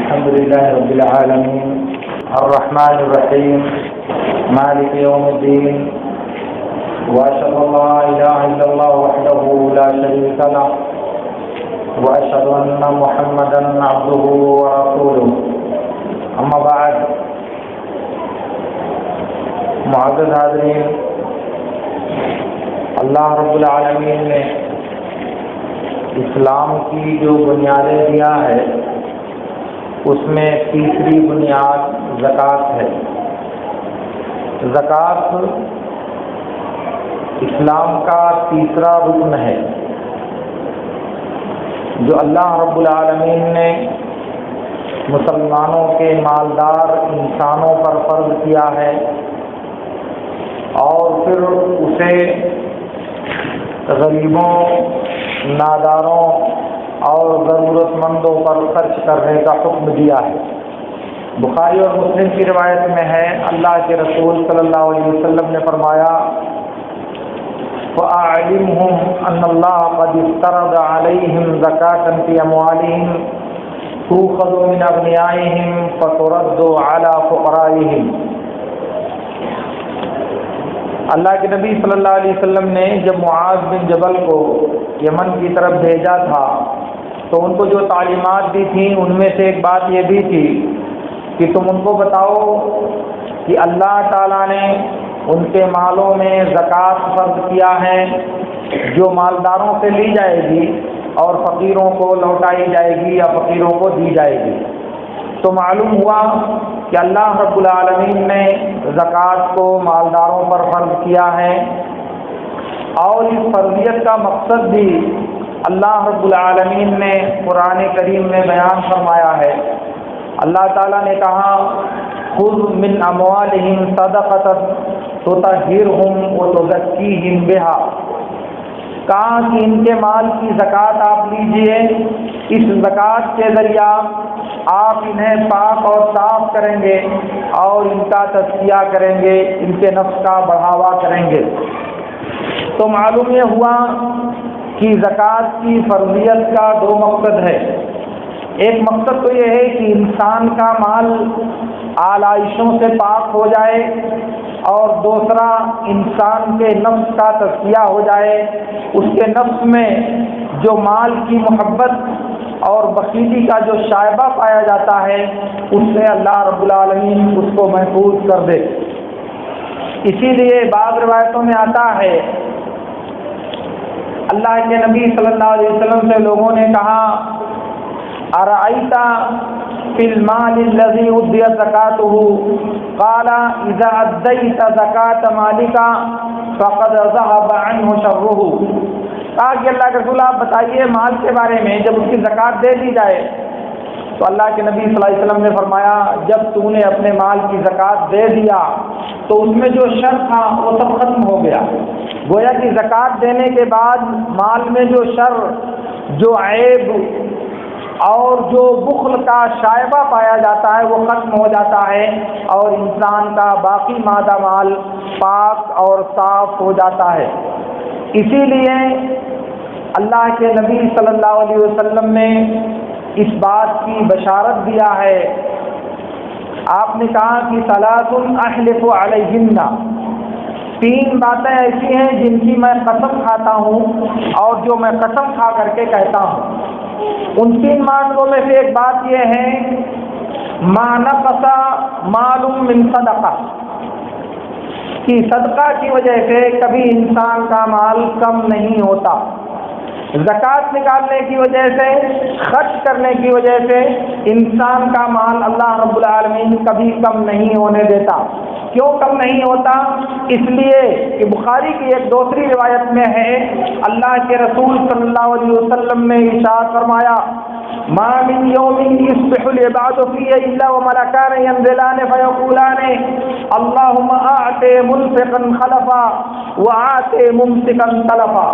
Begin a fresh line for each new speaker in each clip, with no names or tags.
الحمد لله رب العالمين الرحمن الرحيم مالك يوم الدين وأشهد أن لا إله إلا الله وحده لا شريك له وأشهد أن محمدا عبده ورسوله أما بعد معزز حاضرین، اللہ رب العالمین نے اسلام کی جو بنیادیں دیا ہے اس میں تیسری بنیاد زکوٰۃ ہے۔ زکوٰۃ اسلام کا تیسرا رکن ہے جو اللہ رب العالمین نے مسلمانوں کے مالدار انسانوں پر فرض کیا ہے اور پھر اسے غریبوں، ناداروں اور ضرورت مندوں پر خرچ کرنے کا حکم دیا ہے۔ بخاری اور مسلم کی روایت میں ہے، اللہ کے رسول صلی اللہ علیہ وسلم نے فرمایا فَأَعْلِمْهُمْ أَنَّ اللَّهَ قَدِ افْتَرَضَ عَلَيْهِمْ زَكَاةً فِي أَمْوَالِهِمْ تُؤْخَذُ مِنْ أَغْنِيَائِهِمْ فَتُرَدُّ عَلَى فُقَرَائِهِمْ۔ اللہ کے نبی صلی اللہ علیہ وسلم نے جب معاذ بن جبل کو یمن کی طرف بھیجا تھا تو ان کو جو تعلیمات دی تھیں ان میں سے ایک بات یہ بھی تھی کہ تم ان کو بتاؤ کہ اللہ تعالیٰ نے ان کے مالوں میں زکوٰۃ فرض کیا ہے جو مالداروں سے لی جائے گی اور فقیروں کو لوٹائی جائے گی یا فقیروں کو دی جائے گی۔ تو معلوم ہوا کہ اللہ رب العالمین نے زکوٰۃ کو مالداروں پر فرض کیا ہے، اور اس فرضیت کا مقصد بھی اللہ رب العالمین نے قرآن کریم میں بیان فرمایا ہے۔ اللہ تعالیٰ نے کہا خذ من اموالہم صدقۃ تطہرہم وتزکیہم بہا، کہا کہ ان کے مال کی زکوٰۃ آپ لیجئے، اس زکوٰۃ کے ذریعہ آپ انہیں پاک اور صاف کریں گے اور ان کا تزکیہ کریں گے، ان کے نفس کا بڑھاوا کریں گے۔ تو معلوم یہ ہوا کہ زکوٰۃ کی فرضیت کا دو مقصد ہے۔ ایک مقصد تو یہ ہے کہ انسان کا مال آلائشوں سے پاک ہو جائے، اور دوسرا انسان کے نفس کا تزکیہ ہو جائے، اس کے نفس میں جو مال کی محبت اور بخیلی کا جو شائبہ پایا جاتا ہے اس سے اللہ رب العالمین اس کو محفوظ کر دے۔ اسی لیے بعض روایتوں میں آتا ہے اللہ کے نبی صلی اللہ علیہ وسلم سے لوگوں نے کہا ارأیت فی المال الذی ادیت زکاتہ قال اذا ادیت زکاة مالک فقد ذهب عنہ شرہ، کہا کہ اللہ کے رسول آپ بتائیے مال کے بارے میں جب اس کی زکوٰۃ دے دی جائے، تو اللہ کے نبی صلی اللہ علیہ وسلم نے فرمایا جب تو نے اپنے مال کی زکوٰۃ دے دیا تو اس میں جو شر تھا وہ سب ختم ہو گیا۔ گویا کہ زکوٰۃ دینے کے بعد مال میں جو شر، جو عیب اور جو بخل کا شائبہ پایا جاتا ہے وہ ختم ہو جاتا ہے، اور انسان کا باقی مادہ مال پاک اور صاف ہو جاتا ہے۔ اسی لیے اللہ کے نبی صلی اللہ علیہ وسلم نے اس بات کی بشارت دیا ہے۔ آپ نے کہا کہ ثلاث احلف علیہن، تین باتیں ایسی ہیں جن کی میں قسم کھاتا ہوں اور جو میں قسم کھا کر کے کہتا ہوں۔ ان تین معاملوں میں سے ایک بات یہ ہے ما نقص مال من صدقہ، کہ صدقہ کی وجہ سے کبھی انسان کا مال کم نہیں ہوتا۔ زکوٰۃ نکالنے کی وجہ سے، خرچ کرنے کی وجہ سے انسان کا مال اللہ رب العالمین کبھی کم نہیں ہونے دیتا۔ کیوں کم نہیں ہوتا؟ اس لیے کہ بخاری کی ایک دوسری روایت میں ہے اللہ کے رسول صلی اللہ علیہ وسلم نے ارشاد فرمایا ما من یوم یصبح العباد فیہ الا وملکان ینزلان فیقولان اللہم اعط منفقا خلفا واعط ممسکا تلفا،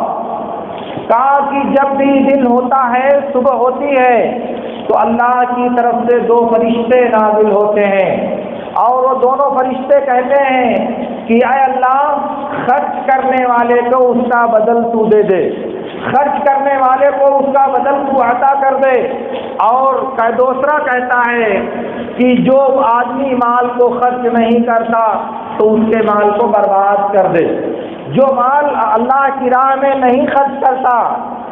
کہا کہ جب بھی دن ہوتا ہے، صبح ہوتی ہے، تو اللہ کی طرف سے دو فرشتے نازل ہوتے ہیں اور وہ دونوں فرشتے کہتے ہیں کہ اے اللہ خرچ کرنے والے کو اس کا بدل تو دے دے، خرچ کرنے والے کو اس کا بدل تو عطا کر دے۔ اور دوسرا کہتا ہے کہ جو آدمی مال کو خرچ نہیں کرتا تو اس کے مال کو برباد کر دے۔ جو مال اللہ کی راہ میں نہیں خرچ کرتا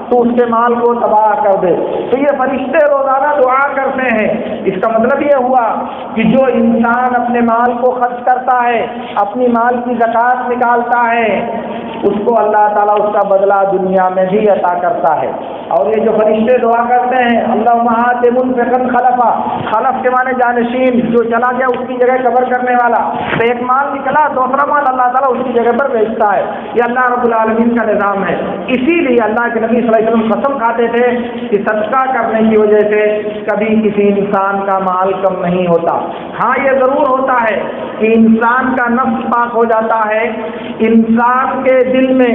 تو اس کے مال کو تباہ کر دے۔ تو یہ فرشتے روزانہ دعا کرتے ہیں۔ اس کا مطلب یہ ہوا کہ جو انسان اپنے مال کو خرچ کرتا ہے، اپنی مال کی زکوٰۃ نکالتا ہے، اس کو اللہ تعالیٰ اس کا بدلہ دنیا میں بھی عطا کرتا ہے۔ اور یہ جو فرشتے دعا کرتے ہیں اللہم آت منفقا خلفا، خلف کے معنی جانشین، جو چلا گیا اس کی جگہ قبر کرنے والا، تو ایک مال نکلا دوسرا مال اللہ تعالیٰ اس کی جگہ پر بھیجتا ہے۔ یہ اللہ رب العالمین کا نظام ہے۔ اسی لیے اللہ کے نبی صلی اللہ علیہ وسلم قسم کھاتے تھے کہ صدقہ کرنے کی وجہ سے کبھی کسی انسان کا مال کم نہیں ہوتا۔ ہاں یہ ضرور ہوتا ہے کہ انسان کا نفس پاک ہو جاتا ہے، انسان کے دل میں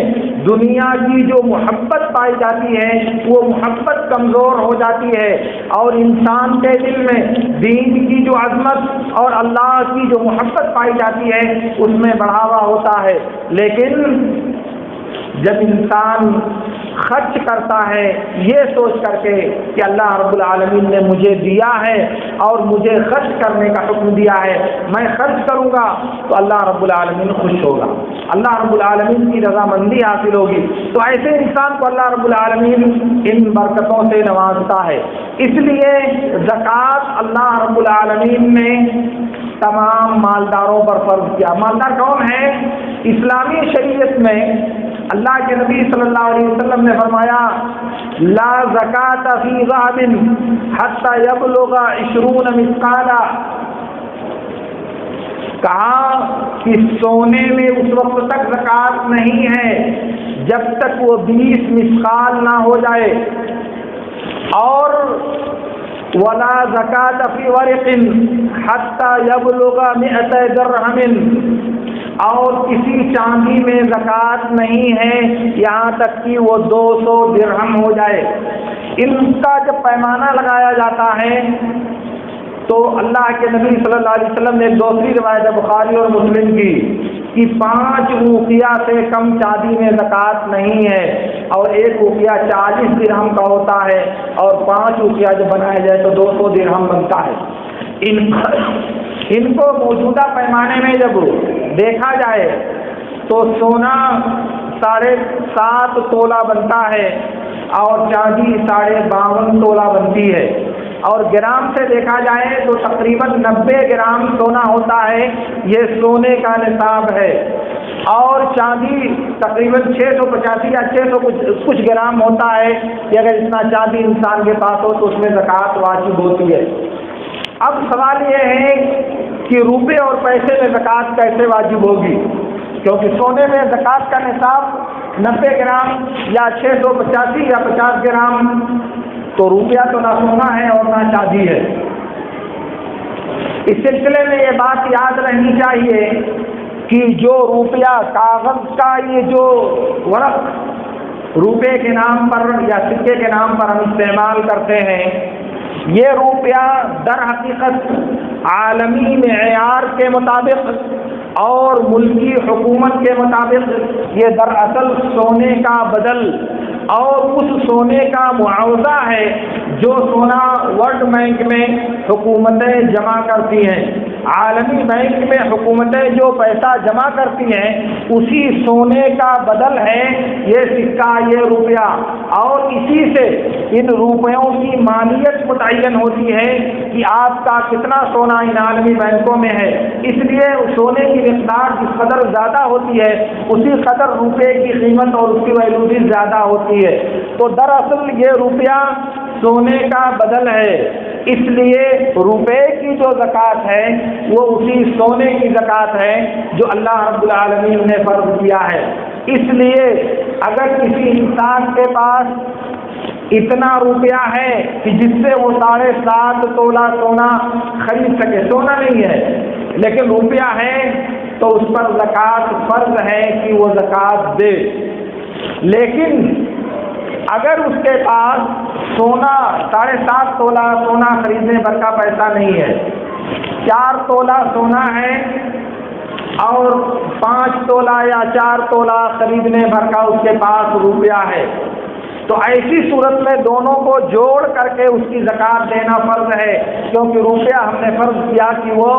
دنیا کی جو محبت پائی جاتی ہے وہ محبت کمزور ہو جاتی ہے، اور انسان کے دل میں دین کی جو عظمت اور اللہ کی جو محبت پائی جاتی ہے اس میں بڑھاوا ہوتا ہے۔ لیکن جب انسان خرچ کرتا ہے یہ سوچ کر کے کہ اللہ رب العالمین نے مجھے دیا ہے اور مجھے خرچ کرنے کا حکم دیا ہے، میں خرچ کروں گا تو اللہ رب العالمین خوش ہوگا، اللہ رب العالمین کی رضامندی حاصل ہوگی، تو ایسے انسان کو اللہ رب العالمین ان برکتوں سے نوازتا ہے۔ اس لیے زکوٰۃ اللہ رب العالمین نے تمام مالداروں پر فرض کیا۔ مالدار کون ہے؟ اسلامی شریعت میں اللہ کے نبی صلی اللہ علیہ وسلم نے فرمایا لا زکاۃ فی ذهب حتی یبلغ 20 مثقالا، کہا کہ سونے میں اس وقت تک زکوٰۃ نہیں ہے جب تک وہ 20 مثقال نہ ہو جائے، اور ولا زکاۃ فی ورق حتی یبلغ 100 درہم، اور کسی چاندی میں زکوٰۃ نہیں ہے یہاں تک کہ وہ 200 درہم ہو جائے۔ ان کا جب پیمانہ لگایا جاتا ہے تو اللہ کے نبی صلی اللہ علیہ وسلم نے دوسری روایت بخاری اور مسلم کی کہ 5 اوقیہ سے کم چاندی میں زکوٰۃ نہیں ہے، اور 1 اوقیہ 40 درہم کا ہوتا ہے، اور 5 اوقیہ جب بنایا جائے تو 200 درہم بنتا ہے۔ ان کو موجودہ پیمانے میں جب دیکھا جائے تو سونا 7.5 تولہ بنتا ہے اور چاندی 52.5 تولہ بنتی ہے، اور گرام سے دیکھا جائے تو تقریباً 90 گرام سونا ہوتا ہے، یہ سونے کا نصاب ہے، اور چاندی تقریباً 685 یا 600 کچھ گرام ہوتا ہے کہ اگر اتنا چاندی انسان کے پاس ہو تو اس میں زکوٰۃ واجب ہوتی ہے۔ اب سوال یہ ہے کہ روپے اور پیسے میں زکوٰۃ کیسے واجب ہوگی، کیونکہ سونے میں زکوٰۃ کا نصاب 90 گرام یا 685 یا 50 گرام، تو روپیہ تو نہ سونا ہے اور نہ چاندی ہے۔ اس سلسلے میں یہ بات یاد رہنی چاہیے کہ جو روپیہ کاغذ کا یہ جو ورق روپے کے نام پر یا سکے کے نام پر ہم استعمال کرتے ہیں، یہ روپیہ در حقیقت عالمی معیار کے مطابق اور ملکی حکومت کے مطابق یہ دراصل سونے کا بدل اور اس سونے کا معاوضہ ہے جو سونا ورلڈ بینک میں حکومتیں جمع کرتی ہیں۔ عالمی بینک میں حکومتیں جو پیسہ جمع کرتی ہیں اسی سونے کا بدل ہے یہ سکہ، یہ روپیہ، اور اسی سے ان روپیوں کی مالیت متعین ہوتی ہے کہ آپ کا کتنا سونا ان عالمی بینکوں میں ہے۔ اس لیے سونے کی مقدار جس قدر زیادہ ہوتی ہے اسی قدر روپے کی قیمت اور اس کی ویلیو بھی زیادہ ہوتی ہے۔ تو دراصل یہ روپیہ سونے کا بدل ہے، اس لیے روپے کی جو زکوٰۃ ہے وہ اسی سونے کی زکوٰۃ ہے جو اللہ رب العالمین نے فرض کیا ہے۔ اس لیے اگر کسی انسان کے پاس اتنا روپیہ ہے کہ جس سے وہ 7.5 تولہ سونا خرید سکے، سونا نہیں ہے لیکن روپیہ ہے، تو اس پر زکوٰۃ فرض ہے کہ وہ زکوٰۃ دے۔ لیکن اگر اس کے پاس سونا 7.5 تولہ سونا خریدنے بھر کا پیسہ نہیں ہے، 4 تولہ سونا ہے اور 5 تولہ یا 4 تولہ خریدنے بھر کا اس کے پاس روپیہ ہے، تو ایسی صورت میں دونوں کو جوڑ کر کے اس کی زکوٰۃ دینا فرض ہے، کیونکہ روپیہ ہم نے فرض کیا کہ وہ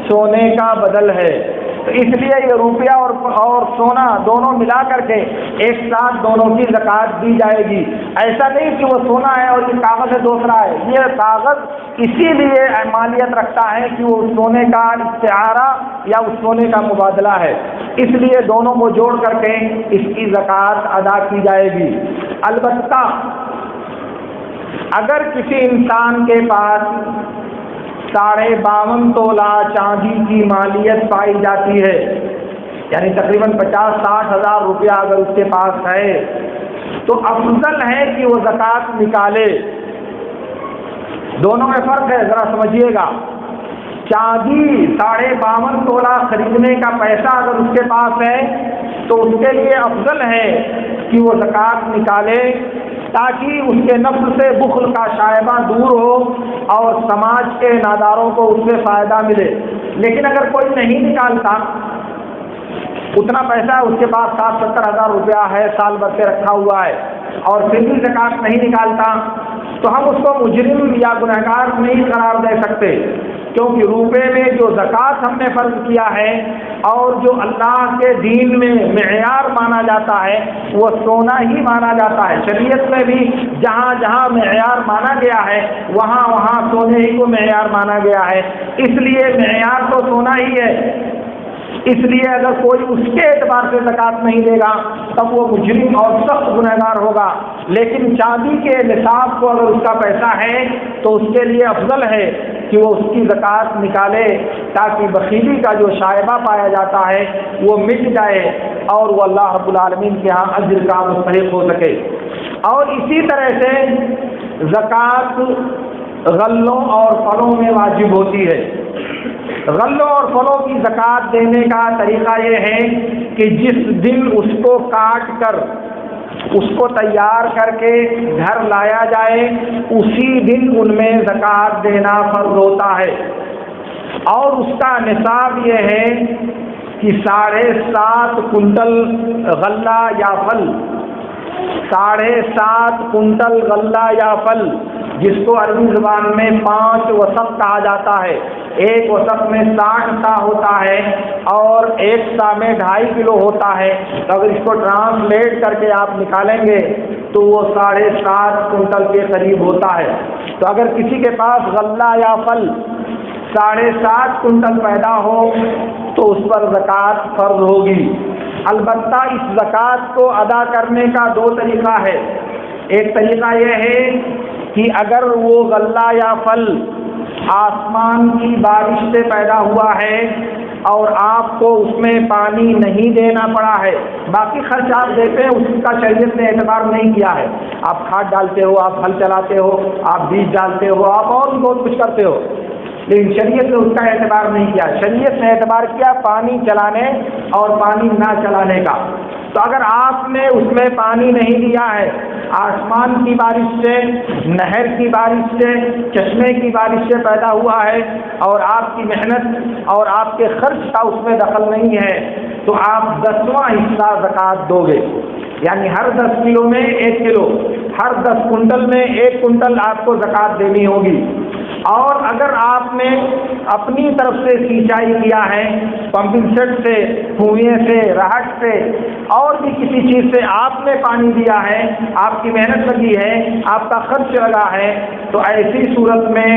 سونے کا بدل ہے، تو اس لیے یہ روپیہ اور سونا دونوں ملا کر کے ایک ساتھ دونوں کی زکوٰۃ دی جائے گی۔ ایسا نہیں کہ وہ سونا ہے اور یہ کاغذ ہے دوسرا ہے، یہ کاغذ اسی لیے مالیت رکھتا ہے کہ وہ سونے کا استعارہ یا اس سونے کا مبادلہ ہے، اس لیے دونوں کو جوڑ کر کے اس کی زکوٰۃ ادا کی جائے گی۔ البتہ اگر کسی انسان کے پاس 52.5 تولہ چاندی کی مالیت پائی جاتی ہے، یعنی تقریباً 50-60 ہزار روپیہ اگر اس کے پاس ہے، تو افضل ہے کہ وہ زکوٰۃ نکالے۔ دونوں میں فرق ہے، ذرا سمجھیے گا۔ چاندی 52.5 تولہ خریدنے کا پیسہ اگر اس کے پاس ہے تو اس کے لیے افضل ہے کہ وہ زکوٰۃ نکالے، تاکہ اس کے نفس سے بخل کا شائبہ دور ہو اور سماج کے ناداروں کو اس سے فائدہ ملے۔ لیکن اگر کوئی نہیں نکالتا، اتنا پیسہ اس کے پاس 60-70 ہزار روپیہ ہے، سال بھر سے رکھا ہوا ہے، اور پھر بھی زکوٰۃ نہیں نکالتا، تو ہم اس کو مجرم یا گنہگار نہیں قرار دے سکتے، کیونکہ روپے میں جو زکوٰۃ ہم نے فرض کیا ہے اور جو اللہ کے دین میں معیار مانا جاتا ہے وہ سونا ہی مانا جاتا ہے۔ شریعت میں بھی جہاں جہاں معیار مانا گیا ہے وہاں وہاں سونے ہی کو معیار مانا گیا ہے، اس لیے معیار تو سونا ہی ہے۔ اس لیے اگر کوئی اس کے اعتبار سے زکوٰۃ نہیں دے گا تب وہ مجرم اور سخت گنہگار ہوگا، لیکن چاندی کے نصاب کو اگر اس کا پیسہ ہے تو اس کے لیے افضل ہے کہ وہ اس کی زکوٰۃ نکالے، تاکہ بخیلی کا جو شائبہ پایا جاتا ہے وہ مٹ جائے اور وہ اللہ رب العالمین کے ہاں اجر کا مستحق ہو سکے۔ اور اسی طرح سے زکوٰۃ غلوں اور پھلوں میں واجب ہوتی ہے۔ غلوں اور پھلوں کی زکوٰۃ دینے کا طریقہ یہ ہے کہ جس دن اس کو کاٹ کر اس کو تیار کر کے گھر لایا جائے اسی دن ان میں زکوٰۃ دینا فرض ہوتا ہے، اور اس کا نصاب یہ ہے کہ 7.5 کنٹل غلہ یا پھل، 7.5 کنٹل غلہ یا پھل، جس کو عربی زبان میں 5 وسق کہا جاتا ہے۔ ایک وسق میں 60 سا ہوتا ہے اور ایک سا میں 2.5 کلو ہوتا ہے، تو اگر اس کو ٹرانسلیٹ کر کے آپ نکالیں گے تو وہ 7.5 کنٹل کے قریب ہوتا ہے۔ تو اگر کسی کے پاس غلہ یا پھل 7.5 کنٹل پیدا ہو تو اس پر زکوٰۃ فرض ہوگی۔ البتہ اس زکوٰۃ کو ادا کرنے کا 2 طریقہ ہے۔ ایک طریقہ یہ ہے کہ اگر وہ غلہ یا پھل آسمان کی بارش سے پیدا ہوا ہے اور آپ کو اس میں پانی نہیں دینا پڑا ہے، باقی خرچ آپ دیتے ہیں، اس کا شریعت نے اعتبار نہیں کیا ہے، آپ کھاد ڈالتے ہو، آپ پھل چلاتے ہو، آپ بیج ڈالتے ہو، آپ اور بھی بہت کچھ کرتے ہو، لیکن شریعت نے اس کا اعتبار نہیں کیا۔ شریعت نے اعتبار کیا پانی چلانے اور پانی نہ چلانے کا۔ تو اگر آپ نے اس میں پانی نہیں دیا ہے، آسمان کی بارش سے، نہر کی بارش سے، چشمے کی بارش سے پیدا ہوا ہے اور آپ کی محنت اور آپ کے خرچ کا اس میں دخل نہیں ہے، تو آپ 10واں حصہ زکوٰۃ دو گے، یعنی ہر 10 کلو میں 1 کلو، ہر 10 کنٹل میں 1 کنٹل آپ کو زکوٰۃ دینی ہوگی۔ اور اگر آپ نے اپنی طرف سے سینچائی کیا ہے، پمپنگ سیٹ سے، کنویں سے، رہٹ سے اور بھی کسی چیز سے آپ نے پانی دیا ہے، آپ کی محنت لگی ہے، آپ کا خرچ لگا ہے، تو ایسی صورت میں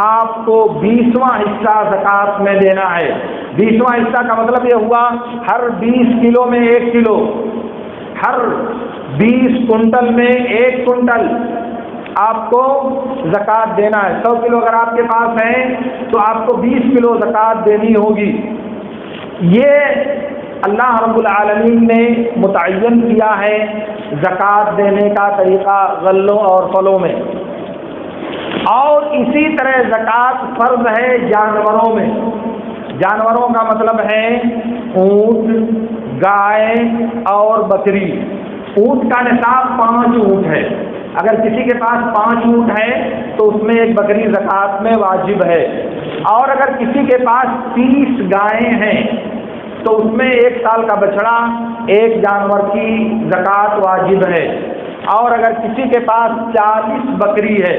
آپ کو 20واں حصہ زکوٰۃ میں دینا ہے۔ 20واں حصہ کا مطلب یہ ہوا ہر 20 کلو میں 1 کلو، ہر 20 کنٹل میں 1 کنٹل آپ کو زکوٰۃ دینا ہے۔ 100 کلو اگر آپ کے پاس ہے تو آپ کو 20 کلو زکوٰۃ دینی ہوگی۔ یہ اللہ رب العالمین نے متعین کیا ہے زکوٰۃ دینے کا طریقہ غلوں اور پھلوں میں، اور اسی طرح زکوٰۃ فرض ہے جانوروں میں۔ جانوروں کا مطلب ہے اونٹ، گائے اور بکری۔ اونٹ کا نصاب 5 اونٹ ہے، اگر کسی کے پاس 5 اونٹ ہے تو اس میں 1 بکری زکوٰۃ میں واجب ہے، اور اگر کسی کے پاس 30 گائیں ہیں تو اس میں 1 سال کا بچڑا ایک جانور کی زکوٰۃ واجب ہے۔ اور اگر کسی کے پاس 40 بکری ہے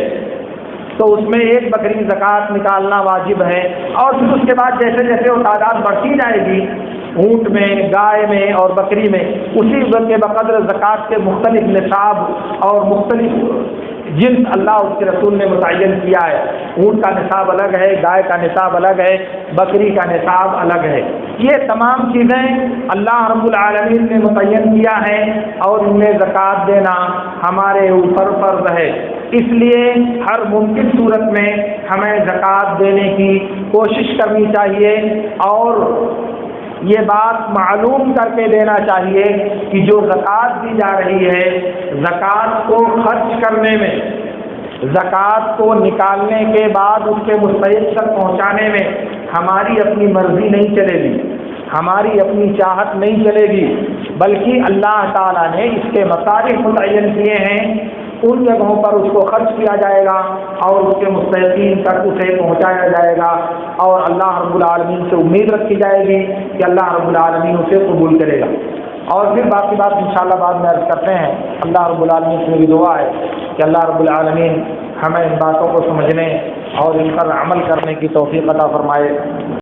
تو اس میں 1 بکری زکوٰۃ نکالنا واجب ہے، اور پھر اس کے بعد جیسے جیسے وہ تعداد بڑھتی جائے گی اونٹ میں، گائے میں اور بکری میں، اسی کے بقدر زکوٰۃ کے مختلف نصاب اور مختلف جنس اللہ اس کے رسول نے متعین کیا ہے۔ اونٹ کا نصاب الگ ہے، گائے کا نصاب الگ ہے، بکری کا نصاب الگ ہے۔ یہ تمام چیزیں اللہ رب العالمین نے متعین کیا ہے اور ان میں زکوٰۃ دینا ہمارے اوپر فرض ہے۔ اس لیے ہر ممکن صورت میں ہمیں زکوٰۃ دینے کی کوشش کرنی چاہیے، اور یہ بات معلوم کر کے دینا چاہیے کہ جو زکوٰۃ دی جا رہی ہے، زکوٰۃ کو خرچ کرنے میں، زکوٰۃ کو نکالنے کے بعد اس کے مستحق تک پہنچانے میں ہماری اپنی مرضی نہیں چلے گی، ہماری اپنی چاہت نہیں چلے گی، بلکہ اللہ تعالیٰ نے اس کے مصارف متعین کیے ہیں۔ ان جگہوں پر اس کو خرچ کیا جائے گا اور اس کے مستحقین تک اسے پہنچایا جائے گا، اور اللہ رب العالمین سے امید رکھی جائے گی کہ اللہ رب العالمین اسے قبول کرے گا۔ اور پھر باقی بات انشاءاللہ بعد میں عرض کرتے ہیں۔ اللہ رب العالمین سے میری دعا ہے کہ اللہ رب العالمین ہمیں ان باتوں کو سمجھنے اور ان پر عمل کرنے کی توفیق عطا فرمائے۔